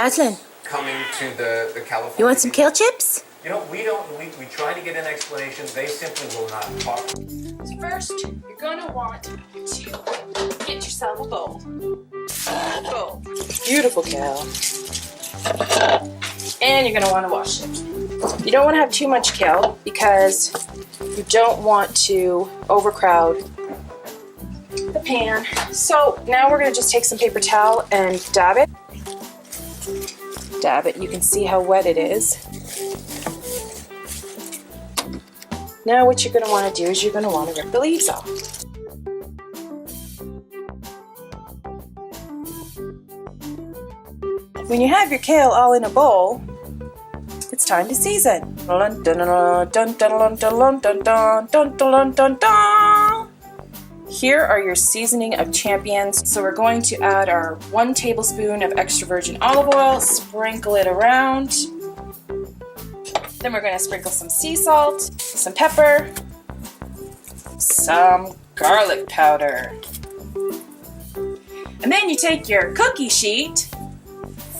Aslan, coming to the California. you want some kale chips? You know, we try to get an explanation. They simply will not talk. So first, you're going to want to get yourself a bowl. Beautiful kale. And you're going to want to wash it. You don't want to have too much kale because you don't want to overcrowd the pan. So now we're going to just take some paper towel and dab it. Dab it. You can see how wet it is. Now what you're going to want to do is you're going to want to rip the leaves off. When you have your kale all in a bowl, it's time to season. Here are your seasoning of champions. So we're going to add our 1 tablespoon of extra virgin olive oil, sprinkle it around. Then we're going to sprinkle some sea salt, some pepper, some garlic powder. And then you take your cookie sheet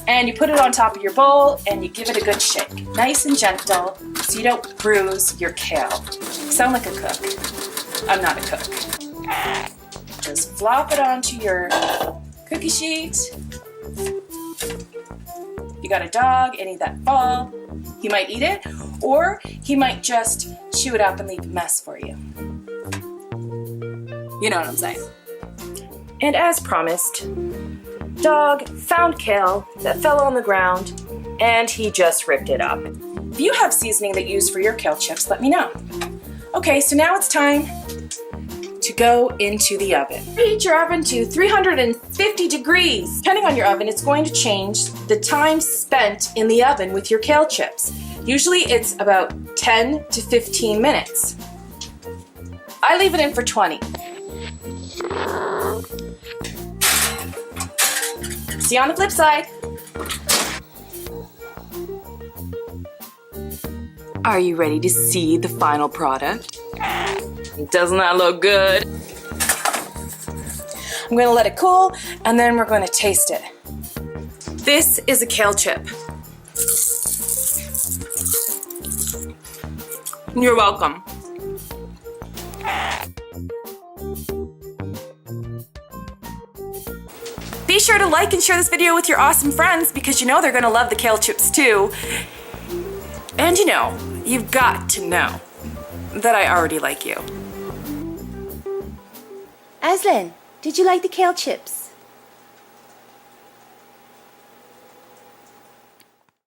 and you put it on top of your bowl and you give it a good shake. Nice and gentle so you don't bruise your kale. Sound like a cook. I'm not a cook. Just flop it onto your cookie sheet. You got a dog, any that fall, he might eat it, or he might just chew it up and leave a mess for you. You know what I'm saying. And as promised, dog found kale that fell on the ground and he just ripped it up. If you have seasoning that you use for your kale chips, let me know. Okay, so now it's time to go into the oven. Heat your oven to 350 degrees. Depending on your oven, it's going to change the time spent in the oven with your kale chips. Usually it's about 10 to 15 minutes. I leave it in for 20. See you on the flip side. Are you ready to see the final product? Doesn't that look good? I'm gonna let it cool and then we're gonna taste it. This is a kale chip. You're welcome. Be sure to like and share this video with your awesome friends because you know they're gonna love the kale chips too. And you know, you've got to know that I already like you. Aslan, did you like the kale chips?